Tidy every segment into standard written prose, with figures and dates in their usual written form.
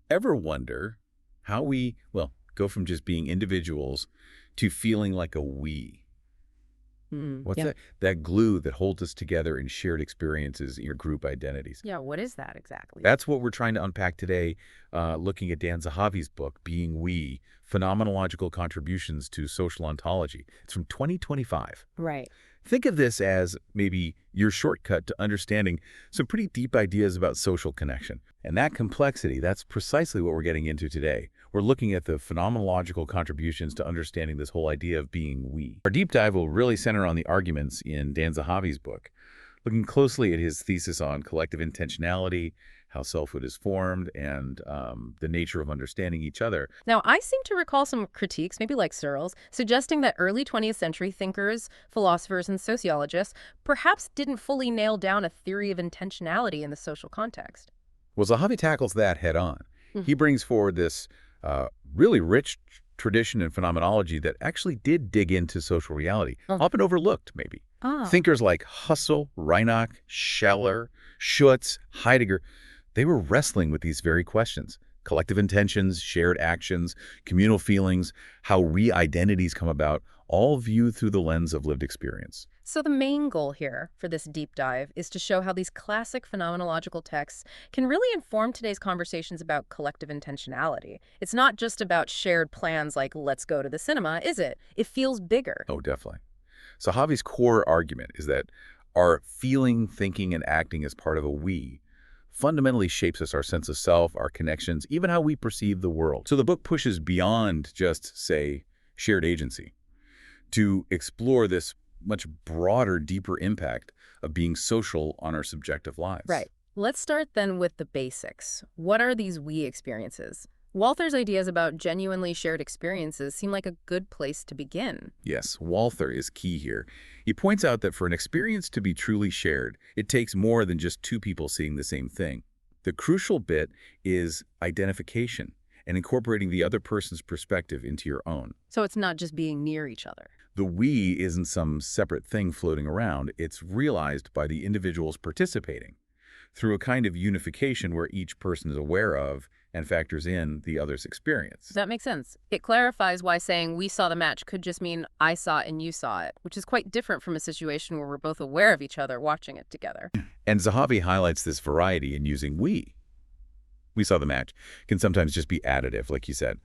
Ever wonder how we, well, go from just being individuals to feeling like a we? What's Yeah. that glue that holds us together in shared experiences, your group identities? Yeah, what is that exactly? That's what we're trying to unpack today, looking at Dan Zahavi's book, Being We, Phenomenological Contributions to Social Ontology. It's from 2025. Right. Think of this as maybe your shortcut to understanding some pretty deep ideas about social connection. And that complexity, that's precisely what we're getting into today. We're looking at the phenomenological contributions to understanding this whole idea of being we. Our deep dive will really center on the arguments in Dan Zahavi's book, looking closely at his thesis on collective intentionality, how selfhood is formed, and the nature of understanding each other. Now, I seem to recall some critiques, maybe like Searle's, suggesting that early 20th century thinkers, philosophers, and sociologists perhaps didn't fully nail down a theory of intentionality in the social context. Well, Zahavi tackles that head on. Mhm. He brings forward this really rich tradition in phenomenology that actually did dig into social reality, Oh. often overlooked, maybe. Ah. Thinkers like Husserl, Reinach, Scheler, Schutz, Heidegger, they were wrestling with these very questions. Collective intentions, shared actions, communal feelings, how re-identities come about, all viewed through the lens of lived experience. So the main goal here for this deep dive is to show how these classic phenomenological texts can really inform today's conversations about collective intentionality. It's not just about shared plans like let's go to the cinema, is it? It feels bigger. Oh, definitely. So Javi's core argument is that our feeling, thinking, and acting as part of a we fundamentally shapes us, our sense of self, our connections, even how we perceive the world. So the book pushes beyond just, say, shared agency to explore this much broader, deeper impact of being social on our subjective lives. Right. Let's start then with the basics. What are these we experiences? Walther's ideas about genuinely shared experiences seem like a good place to begin. Yes, Walther is key here. He points out that for an experience to be truly shared, it takes more than just two people seeing the same thing. The crucial bit is identification and incorporating the other person's perspective into your own. So it's not just being near each other. The we isn't some separate thing floating around. It's realized by the individuals participating through a kind of unification where each person is aware of and factors in the other's experience. That makes sense. It clarifies why saying we saw the match could just mean I saw it and you saw it, which is quite different from a situation where we're both aware of each other watching it together. And Zahavi highlights this variety in using we. We saw the match can sometimes just be additive, like you said.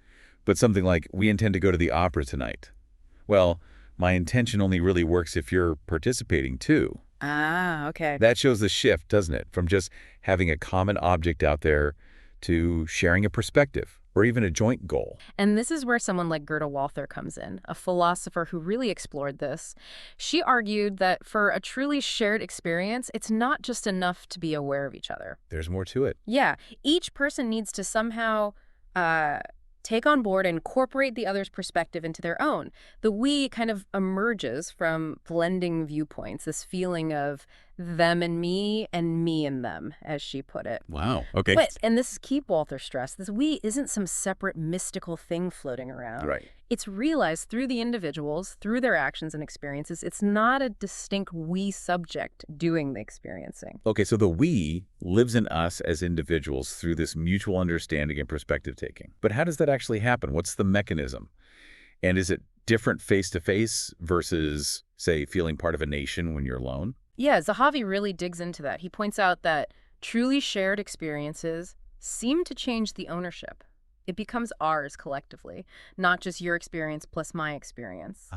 But something like, we intend to go to the opera tonight. Well, my intention only really works if you're participating too. Ah, okay. That shows the shift, doesn't it? From just having a common object out there to sharing a perspective or even a joint goal. And this is where someone like Gerda Walther comes in, a philosopher who really explored this. She argued that for a truly shared experience, it's not just enough to be aware of each other. There's more to it. Yeah, each person needs to somehow take on board and incorporate the other's perspective into their own. The we kind of emerges from blending viewpoints, this feeling of them and me and them, as she put it. Wow. Okay. But, and this is key, Walther stressed, this we isn't some separate mystical thing floating around. Right. It's realized through the individuals, through their actions and experiences. It's not a distinct we subject doing the experiencing. Okay, so the we lives in us as individuals through this mutual understanding and perspective taking. But how does that actually happen? What's the mechanism? And is it different face-to-face versus, say, feeling part of a nation when you're alone? Yeah, Zahavi really digs into that. He points out that truly shared experiences seem to change the ownership. It becomes ours collectively, not just your experience plus my experience.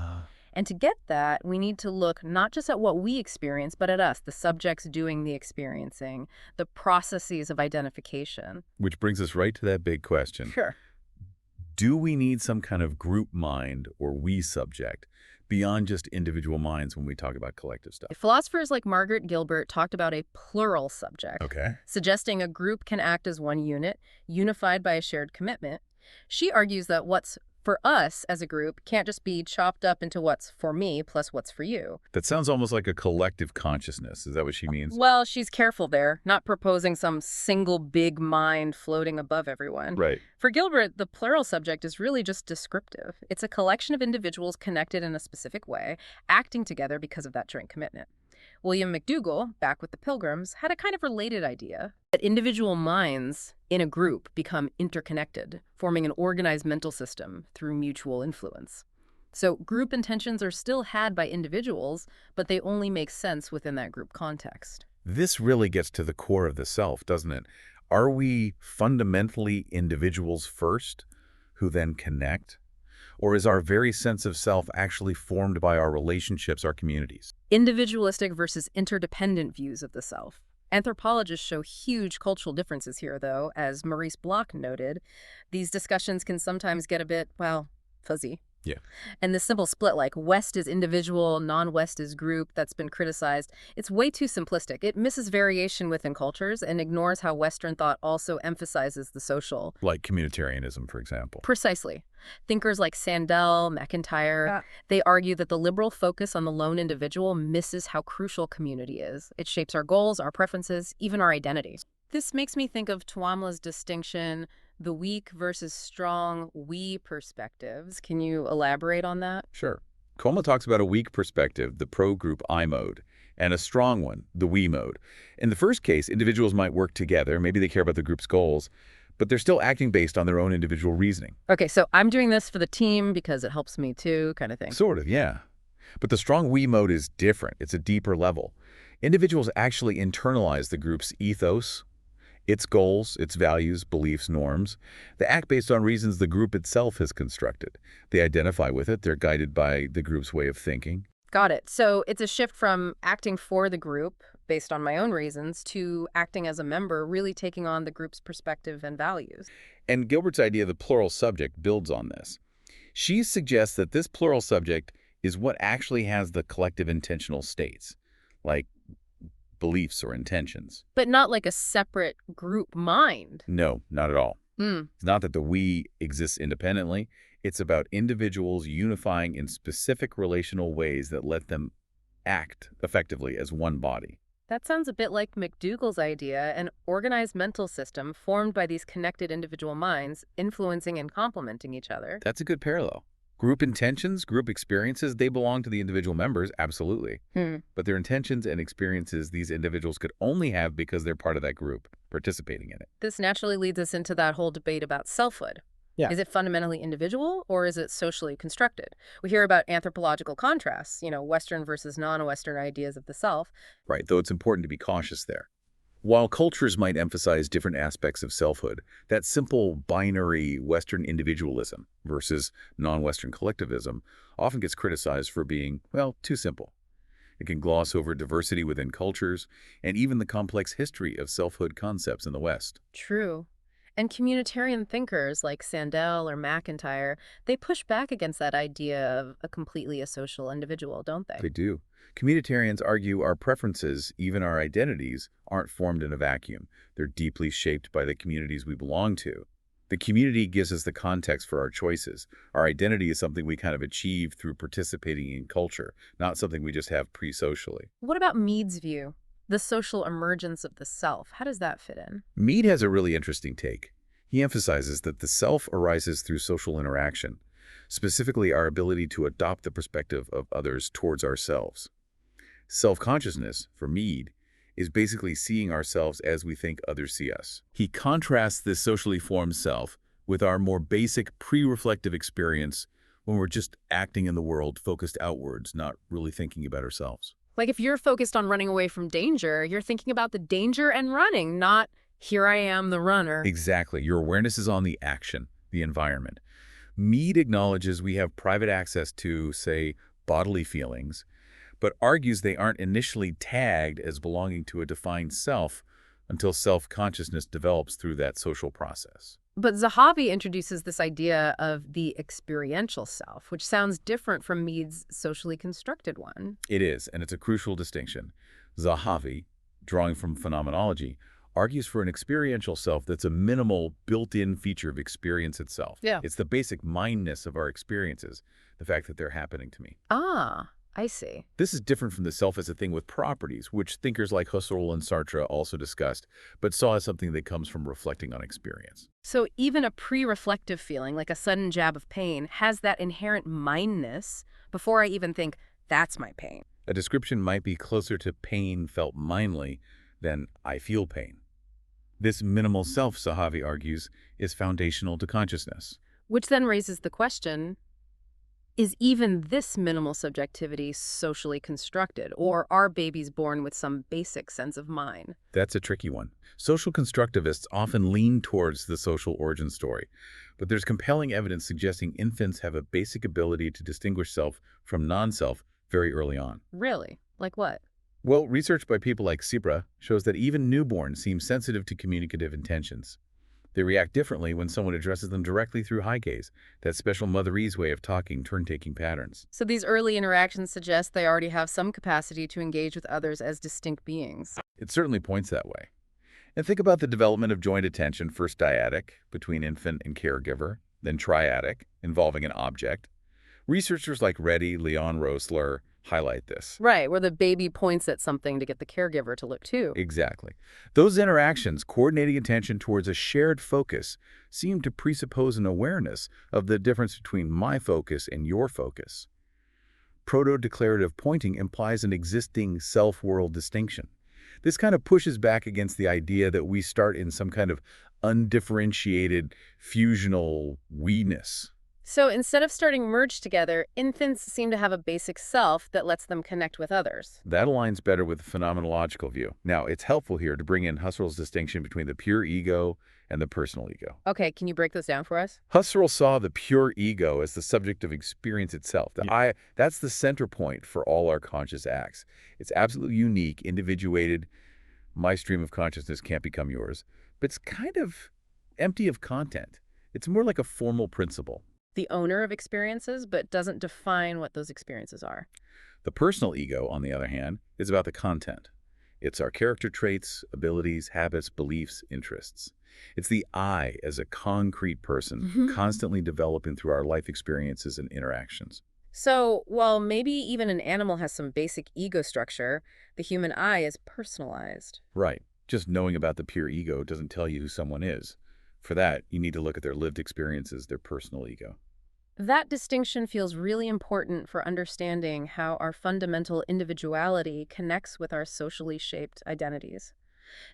And to get that, we need to look not just at what we experience, but at us, the subjects doing the experiencing, the processes of identification. Which brings us right to that big question. Sure. Do we need some kind of group mind or we subject beyond just individual minds when we talk about collective stuff? Philosophers like Margaret Gilbert talked about a plural subject, Okay. suggesting a group can act as one unit, unified by a shared commitment. She argues that what's for us as a group can't just be chopped up into what's for me plus what's for you. That sounds almost like a collective consciousness. Is that what she means? Well, she's careful there, not proposing some single big mind floating above everyone. Right. For Gilbert, the plural subject is really just descriptive. It's a collection of individuals connected in a specific way, acting together because of that joint commitment. William McDougall, back with the Pilgrims, had a kind of related idea that individual minds in a group become interconnected, forming an organized mental system through mutual influence. So group intentions are still had by individuals, but they only make sense within that group context. This really gets to the core of the self, doesn't it? Are we fundamentally individuals first, who then connect? Or is our very sense of self actually formed by our relationships, our communities? Individualistic versus interdependent views of the self. Anthropologists show huge cultural differences here, though. As Maurice Bloch noted, these discussions can sometimes get a bit, well, fuzzy. Yeah. And the simple split, like West is individual, non-West is group, that's been criticized, it's way too simplistic. It misses variation within cultures and ignores how Western thought also emphasizes the social. Like communitarianism, for example. Precisely. Thinkers like Sandel, McIntyre, they argue that the liberal focus on the lone individual misses how crucial community is. It shapes our goals, our preferences, even our identity. This makes me think of Tuamla's distinction, the weak versus strong we perspectives. Can you elaborate on that? Sure. Tuamla talks about a weak perspective, the pro-group I mode, and a strong one, the we mode. In the first case, individuals might work together, maybe they care about the group's goals, but they're still acting based on their own individual reasoning. Okay, so I'm doing this for the team because it helps me too, kind of thing. Sort of, yeah. But the strong we mode is different. It's a deeper level. Individuals actually internalize the group's ethos, its goals, its values, beliefs, norms. They act based on reasons the group itself has constructed. They identify with it. They're guided by the group's way of thinking. Got it. So it's a shift from acting for the group based on my own reasons to acting as a member, really taking on the group's perspective and values. And Gilbert's idea of the plural subject builds on this. She suggests that this plural subject is what actually has the collective intentional states, like beliefs or intentions. But not like a separate group mind. No, not at all. Mm. It's not that the we exists independently. It's about individuals unifying in specific relational ways that let them act effectively as one body. That sounds a bit like McDougall's idea, an organized mental system formed by these connected individual minds, influencing and complementing each other. That's a good parallel. Group intentions, group experiences, they belong to the individual members, absolutely. But their intentions and experiences these individuals could only have because they're part of that group, participating in it. This naturally leads us into that whole debate about selfhood. Yeah. Is it fundamentally individual or is it socially constructed? We hear about anthropological contrasts, Western versus non-Western ideas of the self. Right, though it's important to be cautious there. While cultures might emphasize different aspects of selfhood, that simple binary Western individualism versus non-Western collectivism often gets criticized for being, well, too simple. It can gloss over diversity within cultures and even the complex history of selfhood concepts in the West. True. And communitarian thinkers like Sandel or McIntyre, they push back against that idea of a completely asocial individual, don't they? They do. Communitarians argue our preferences, even our identities, aren't formed in a vacuum. They're deeply shaped by the communities we belong to. The community gives us the context for our choices. Our identity is something we kind of achieve through participating in culture, not something we just have pre-socially. What about Mead's view? The social emergence of the self. How does that fit in? Mead has a really interesting take. He emphasizes that the self arises through social interaction, specifically our ability to adopt the perspective of others towards ourselves. Self-consciousness, for Mead, is basically seeing ourselves as we think others see us. He contrasts this socially formed self with our more basic pre-reflective experience when we're just acting in the world focused outwards, not really thinking about ourselves. Like if you're focused on running away from danger, you're thinking about the danger and running, not here I am, the runner. Exactly. Your awareness is on the action, the environment. Mead acknowledges we have private access to, say, bodily feelings, but argues they aren't initially tagged as belonging to a defined self until self-consciousness develops through that social process. But Zahavi introduces this idea of the experiential self, which sounds different from Mead's socially constructed one. It is, and it's a crucial distinction. Zahavi, drawing from phenomenology, argues for an experiential self that's a minimal, built-in feature of experience itself. Yeah. It's the basic mindness of our experiences, the fact that they're happening to me. Ah, I see. This is different from the self as a thing with properties, which thinkers like Husserl and Sartre also discussed, but saw as something that comes from reflecting on experience. So even a pre-reflective feeling, like a sudden jab of pain, has that inherent mindness before I even think, that's my pain. A description might be closer to pain felt mindly than I feel pain. This minimal self, Zahavi argues, is foundational to consciousness. Which then raises the question, is even this minimal subjectivity socially constructed, or are babies born with some basic sense of mine? That's a tricky one. Social constructivists often lean towards the social origin story, but there's compelling evidence suggesting infants have a basic ability to distinguish self from non-self very early on. Really? Like what? Well, research by people like Sibra shows that even newborns seem sensitive to communicative intentions. They react differently when someone addresses them directly through high gaze, that special motherese way of talking, turn-taking patterns. So these early interactions suggest they already have some capacity to engage with others as distinct beings. It certainly points that way. And think about the development of joint attention, first dyadic, between infant and caregiver, then triadic, involving an object. Researchers like Reddy, Leon Rosler highlight this. Right, where the baby points at something to get the caregiver to look too. Exactly. Those interactions, coordinating attention towards a shared focus, seem to presuppose an awareness of the difference between my focus and your focus. Proto-declarative pointing implies an existing self-world distinction. This kind of pushes back against the idea that we start in some kind of undifferentiated, fusional we-ness. So instead of starting merged together, infants seem to have a basic self that lets them connect with others. That aligns better with the phenomenological view. Now, it's helpful here to bring in Husserl's distinction between the pure ego and the personal ego. Okay, can you break those down for us? Husserl saw the pure ego as the subject of experience itself. That's the center point for all our conscious acts. It's absolutely unique, individuated. My stream of consciousness can't become yours. But it's kind of empty of content. It's more like a formal principle. The owner of experiences, but doesn't define what those experiences are. The personal ego, on the other hand, is about the content. It's our character traits, abilities, habits, beliefs, interests. It's the I as a concrete person, constantly developing through our life experiences and interactions. So, while maybe even an animal has some basic ego structure, the human I is personalized. Right. Just knowing about the pure ego doesn't tell you who someone is. For that, you need to look at their lived experiences, their personal ego. That distinction feels really important for understanding how our fundamental individuality connects with our socially shaped identities.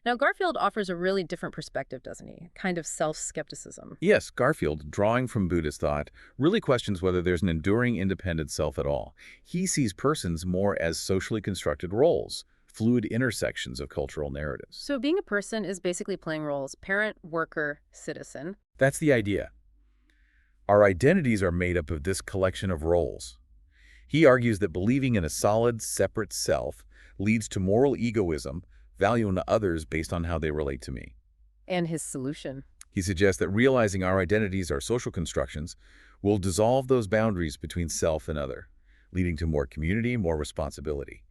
Now, Garfield offers a really different perspective, doesn't he? Kind of self-skepticism. Yes, Garfield, drawing from Buddhist thought, really questions whether there's an enduring independent self at all. He sees persons more as socially constructed roles, fluid intersections of cultural narratives. So being a person is basically playing roles: parent, worker, citizen. That's the idea. Our identities are made up of this collection of roles. He argues that believing in a solid, separate self leads to moral egoism, valuing others based on how they relate to me. And his solution. He suggests that realizing our identities are social constructions will dissolve those boundaries between self and other, leading to more community, more responsibility.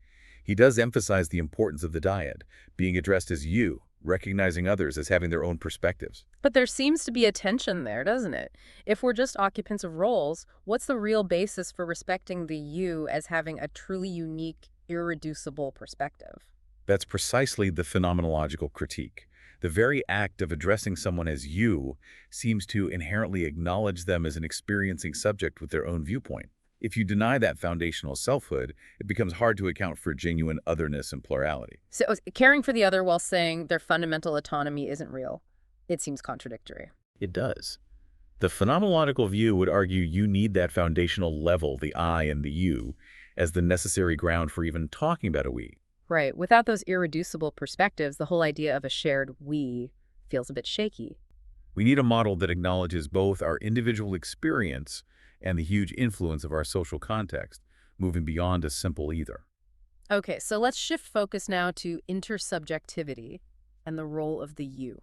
He does emphasize the importance of the dyad, being addressed as you, recognizing others as having their own perspectives. But there seems to be a tension there, doesn't it? If we're just occupants of roles, what's the real basis for respecting the you as having a truly unique, irreducible perspective? That's precisely the phenomenological critique. The very act of addressing someone as you seems to inherently acknowledge them as an experiencing subject with their own viewpoint. If you deny that foundational selfhood, it becomes hard to account for genuine otherness and plurality. So caring for the other while saying their fundamental autonomy isn't real, it seems contradictory. It does. The phenomenological view would argue you need that foundational level, the I and the you, as the necessary ground for even talking about a we. Right. Without those irreducible perspectives, the whole idea of a shared we feels a bit shaky. We need a model that acknowledges both our individual experience and the huge influence of our social context, moving beyond a simple either. Okay, so let's shift focus now to intersubjectivity and the role of the you.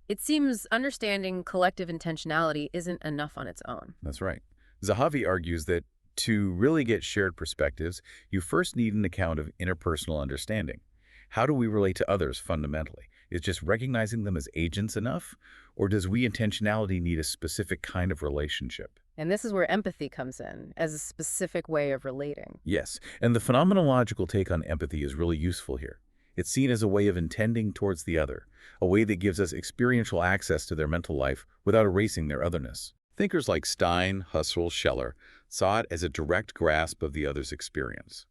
It seems understanding collective intentionality isn't enough on its own. That's right. Zahavi argues that to really get shared perspectives, you first need an account of interpersonal understanding. How do we relate to others fundamentally? Is just recognizing them as agents enough? Or does we intentionality need a specific kind of relationship? And this is where empathy comes in, as a specific way of relating. Yes, and the phenomenological take on empathy is really useful here. It's seen as a way of intending towards the other, a way that gives us experiential access to their mental life without erasing their otherness. Thinkers like Stein, Husserl, Scheler saw it as a direct grasp of the other's experience.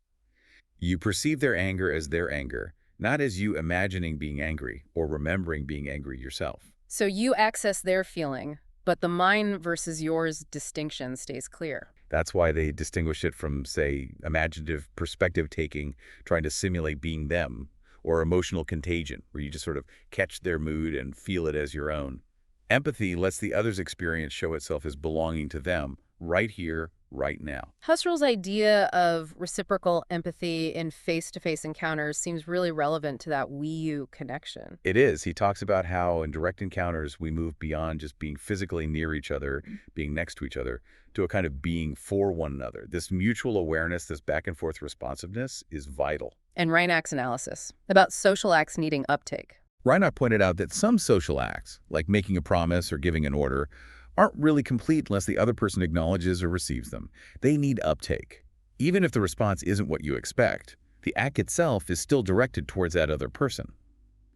You perceive their anger as their anger, not as you imagining being angry or remembering being angry yourself. So you access their feeling, but the mine versus yours distinction stays clear. That's why they distinguish it from, say, imaginative perspective taking, trying to simulate being them, or emotional contagion, where you just sort of catch their mood and feel it as your own. Empathy lets the other's experience show itself as belonging to them, right here, right now. Husserl's idea of reciprocal empathy in face-to-face encounters seems really relevant to that we-you connection. It is. He talks about how in direct encounters we move beyond just being physically near each other, being next to each other, to a kind of being for one another. This mutual awareness, this back and forth responsiveness is vital. And Reinach's analysis about social acts needing uptake. Reinach pointed out that some social acts, like making a promise or giving an order, aren't really complete unless the other person acknowledges or receives them. They need uptake. Even if the response isn't what you expect, the act itself is still directed towards that other person.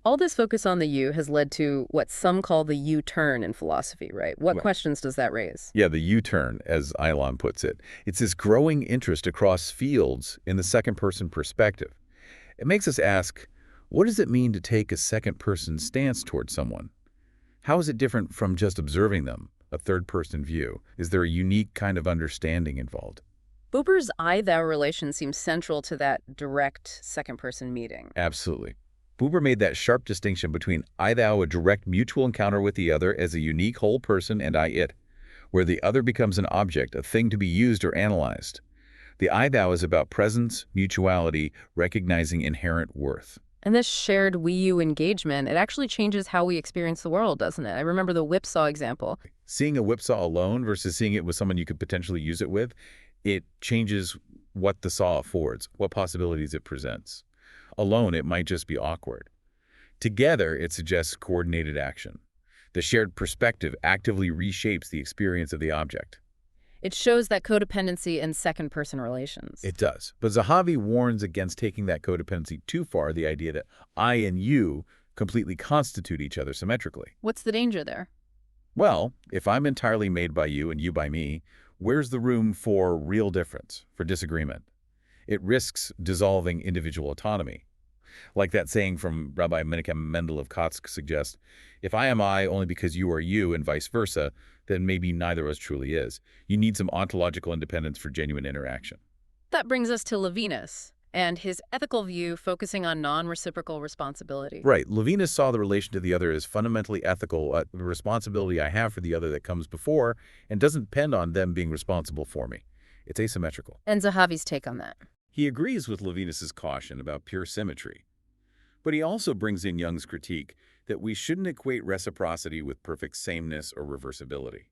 All this focus on the you has led to what some call the U-turn in philosophy, right? What Well, questions does that raise? Yeah, the U-turn, as Eilon puts it. It's this growing interest across fields in the second-person perspective. It makes us ask, what does it mean to take a second-person stance towards someone? How is it different from just observing them, a third-person view? Is there a unique kind of understanding involved? Buber's I-thou relation seems central to that direct second-person meeting. Absolutely. Buber made that sharp distinction between I-thou, a direct mutual encounter with the other as a unique whole person, and I-it, where the other becomes an object, a thing to be used or analyzed. The I-thou is about presence, mutuality, recognizing inherent worth. And this shared we-you engagement, it actually changes how we experience the world, doesn't it? I remember the whipsaw example. Seeing a whipsaw alone versus seeing it with someone you could potentially use it with, it changes what the saw affords, what possibilities it presents. Alone, it might just be awkward. Together, it suggests coordinated action. The shared perspective actively reshapes the experience of the object. It shows that codependency in second-person relations. It does. But Zahavi warns against taking that codependency too far, the idea that I and you completely constitute each other symmetrically. What's the danger there? Well, if I'm entirely made by you and you by me, where's the room for real difference, for disagreement? It risks dissolving individual autonomy. Like that saying from Rabbi Menachem Mendel of Kotsk suggests, if I am I only because you are you and vice versa, then maybe neither of us truly is. You need some ontological independence for genuine interaction. That brings us to Levinas and his ethical view focusing on non-reciprocal responsibility. Right. Levinas saw the relation to the other as fundamentally ethical, the responsibility I have for the other that comes before and doesn't depend on them being responsible for me. It's asymmetrical. And Zahavi's take on that. He agrees with Levinas's caution about pure symmetry. But he also brings in Jung's critique that we shouldn't equate reciprocity with perfect sameness or reversibility.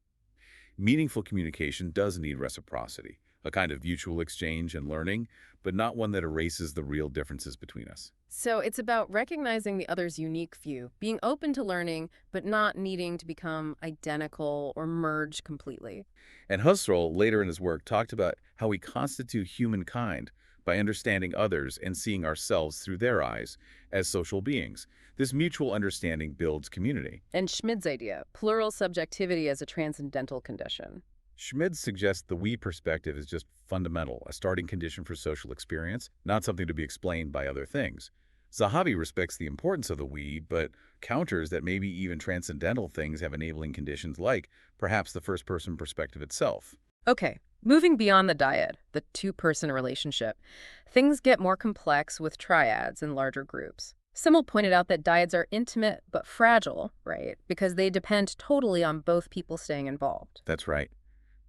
Meaningful communication does need reciprocity, a kind of mutual exchange and learning, but not one that erases the real differences between us. So it's about recognizing the other's unique view, being open to learning, but not needing to become identical or merge completely. And Husserl, later in his work, talked about how we constitute humankind by understanding others and seeing ourselves through their eyes as social beings. This mutual understanding builds community. And Schmid's idea, plural subjectivity as a transcendental condition. Schmid suggests the we perspective is just fundamental, a starting condition for social experience, not something to be explained by other things. Zahavi respects the importance of the we, but counters that maybe even transcendental things have enabling conditions like, perhaps, the first-person perspective itself. Okay, moving beyond the dyad, the two-person relationship, things get more complex with triads and larger groups. Simmel pointed out that dyads are intimate but fragile, right? Because they depend totally on both people staying involved. That's right.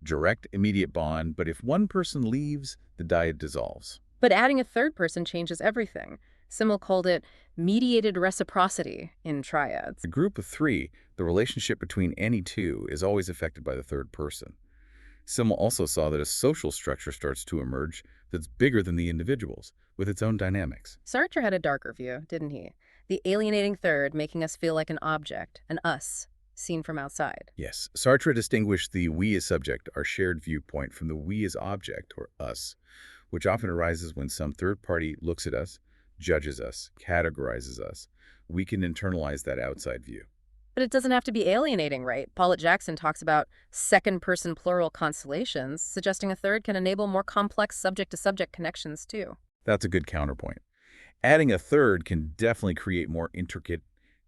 Direct, immediate bond, but if one person leaves, the dyad dissolves. But adding a third person changes everything. Simmel called it mediated reciprocity in triads. A group of three, the relationship between any two is always affected by the third person. Simmel also saw that a social structure starts to emerge that's bigger than the individuals, with its own dynamics. Sartre had a darker view, didn't he? The alienating third making us feel like an object, an us, seen from outside. Yes, Sartre distinguished the we as subject, our shared viewpoint, from the we as object, or us, which often arises when some third party looks at us, judges us, categorizes us. We can internalize that outside view. But it doesn't have to be alienating, right? Paulette Jackson talks about second-person plural constellations, suggesting a third can enable more complex subject-to-subject connections, too. That's a good counterpoint. Adding a third can definitely create more intricate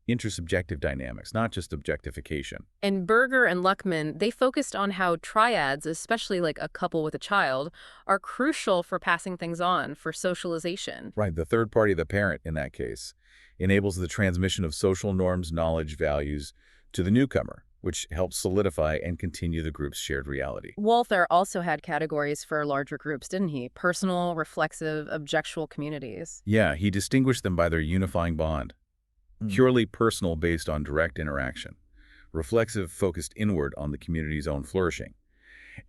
intersubjective dynamics, not just objectification. And Berger and Luckman, they focused on how triads, especially like a couple with a child, are crucial for passing things on, for socialization. Right, the third party, the parent in that case, enables the transmission of social norms, knowledge, values to the newcomer, which helps solidify and continue the group's shared reality. Walther also had categories for larger groups, didn't he? Personal, reflexive, objectual communities. Yeah, he distinguished them by their unifying bond. Purely personal based on direct interaction. Reflexive focused inward on the community's own flourishing.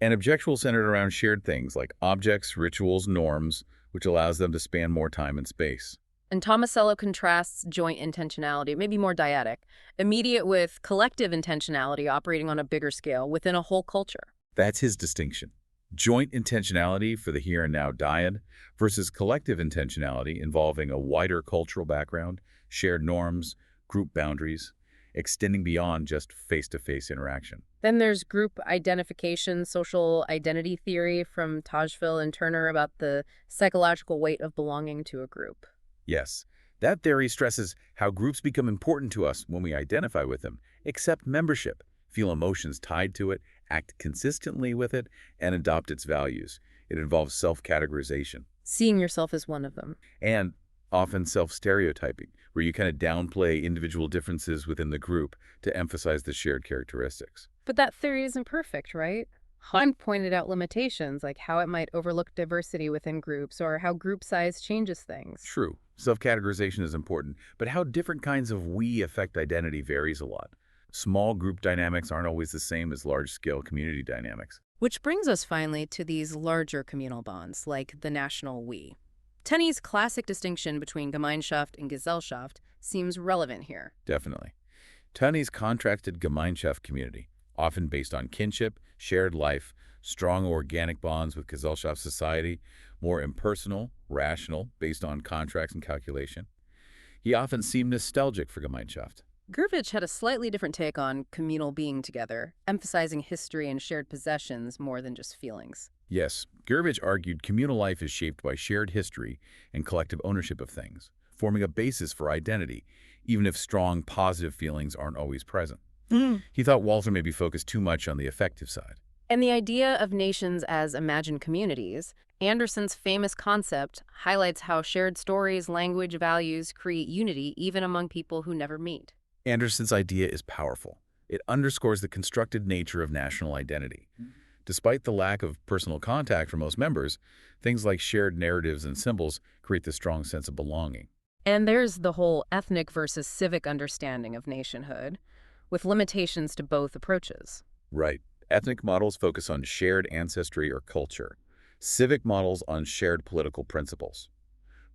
And objectual centered around shared things like objects, rituals, norms, which allows them to span more time and space. And Tomasello contrasts joint intentionality, maybe more dyadic, immediate with collective intentionality operating on a bigger scale within a whole culture. That's his distinction. Joint intentionality for the here and now dyad versus collective intentionality involving a wider cultural background, shared norms, group boundaries, extending beyond just face-to-face interaction. Then there's group identification, social identity theory from Tajfel and Turner about the psychological weight of belonging to a group. Yes, that theory stresses how groups become important to us when we identify with them, accept membership, feel emotions tied to it, act consistently with it, and adopt its values. It involves self-categorization. Seeing yourself as one of them. And often self-stereotyping, where you kind of downplay individual differences within the group to emphasize the shared characteristics. But that theory isn't perfect, right? Hunt pointed out limitations, like how it might overlook diversity within groups or how group size changes things. True, self-categorization is important, but how different kinds of we affect identity varies a lot. Small group dynamics aren't always the same as large-scale community dynamics. Which brings us finally to these larger communal bonds, like the national we. Tenney's classic distinction between Gemeinschaft and Gesellschaft seems relevant here. Definitely. Tenney's contrasted Gemeinschaft community, often based on kinship, shared life, strong organic bonds with Gesellschaft society, more impersonal, rational, based on contracts and calculation. He often seemed nostalgic for Gemeinschaft. Gurwitsch had a slightly different take on communal being together, emphasizing history and shared possessions more than just feelings. Yes, Gurwitsch argued communal life is shaped by shared history and collective ownership of things, forming a basis for identity, even if strong, positive feelings aren't always present. He thought Walther maybe focused too much on the affective side. And the idea of nations as imagined communities, Anderson's famous concept, highlights how shared stories, language, values create unity even among people who never meet. Anderson's idea is powerful. It underscores the constructed nature of national identity. Despite the lack of personal contact for most members, things like shared narratives and symbols create this strong sense of belonging. And there's the whole ethnic versus civic understanding of nationhood, with limitations to both approaches. Right. Ethnic models focus on shared ancestry or culture. Civic models on shared political principles.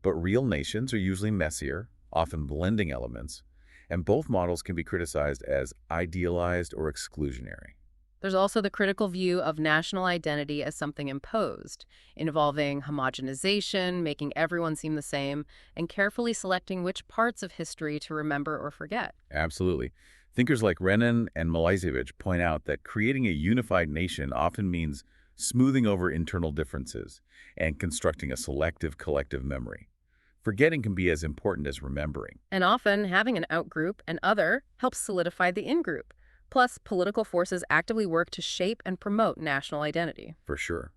But real nations are usually messier, often blending elements, and both models can be criticized as idealized or exclusionary. There's also the critical view of national identity as something imposed, involving homogenization, making everyone seem the same, and carefully selecting which parts of history to remember or forget. Absolutely. Thinkers like Reinach and Milosevic point out that creating a unified nation often means smoothing over internal differences and constructing a selective collective memory. Forgetting can be as important as remembering. And often, having an out-group and other helps solidify the in-group. Plus, political forces actively work to shape and promote national identity. For sure.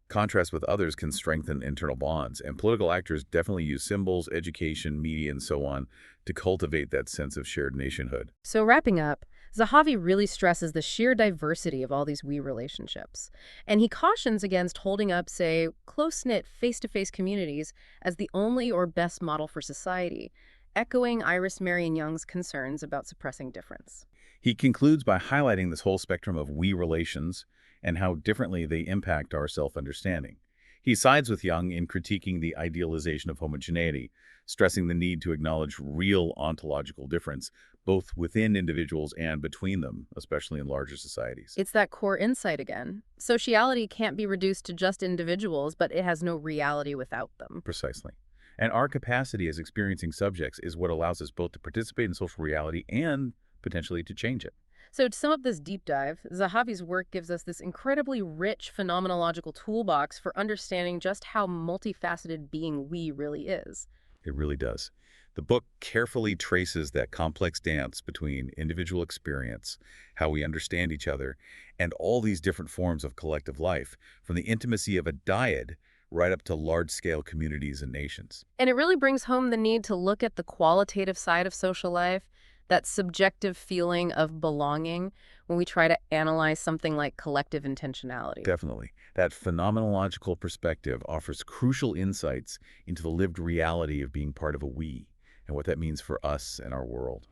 Contrast with others can strengthen internal bonds, and political actors definitely use symbols, education, media, and so on to cultivate that sense of shared nationhood. So wrapping up, Zahavi really stresses the sheer diversity of all these we relationships. And he cautions against holding up, say, close-knit face-to-face communities as the only or best model for society, echoing Iris Marion Young's concerns about suppressing difference. He concludes by highlighting this whole spectrum of we relations and how differently they impact our self-understanding. He sides with Young in critiquing the idealization of homogeneity, stressing the need to acknowledge real ontological difference, both within individuals and between them, especially in larger societies. It's that core insight again. Sociality can't be reduced to just individuals, but it has no reality without them. Precisely. And our capacity as experiencing subjects is what allows us both to participate in social reality and potentially to change it. So to sum up this deep dive, Zahavi's work gives us this incredibly rich phenomenological toolbox for understanding just how multifaceted being we really is. It really does. The book carefully traces that complex dance between individual experience, how we understand each other, and all these different forms of collective life, from the intimacy of a dyad right up to large-scale communities and nations. And it really brings home the need to look at the qualitative side of social life, that subjective feeling of belonging, when we try to analyze something like collective intentionality. Definitely. That phenomenological perspective offers crucial insights into the lived reality of being part of a we and what that means for us and our world.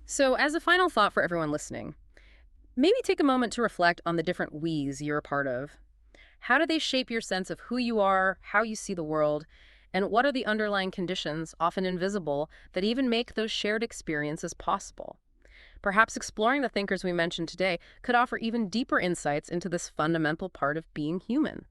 So as a final thought for everyone listening, maybe take a moment to reflect on the different we's you're a part of. How do they shape your sense of who you are, how you see the world, and what are the underlying conditions, often invisible, that even make those shared experiences possible? Perhaps exploring the thinkers we mentioned today could offer even deeper insights into this fundamental part of being human.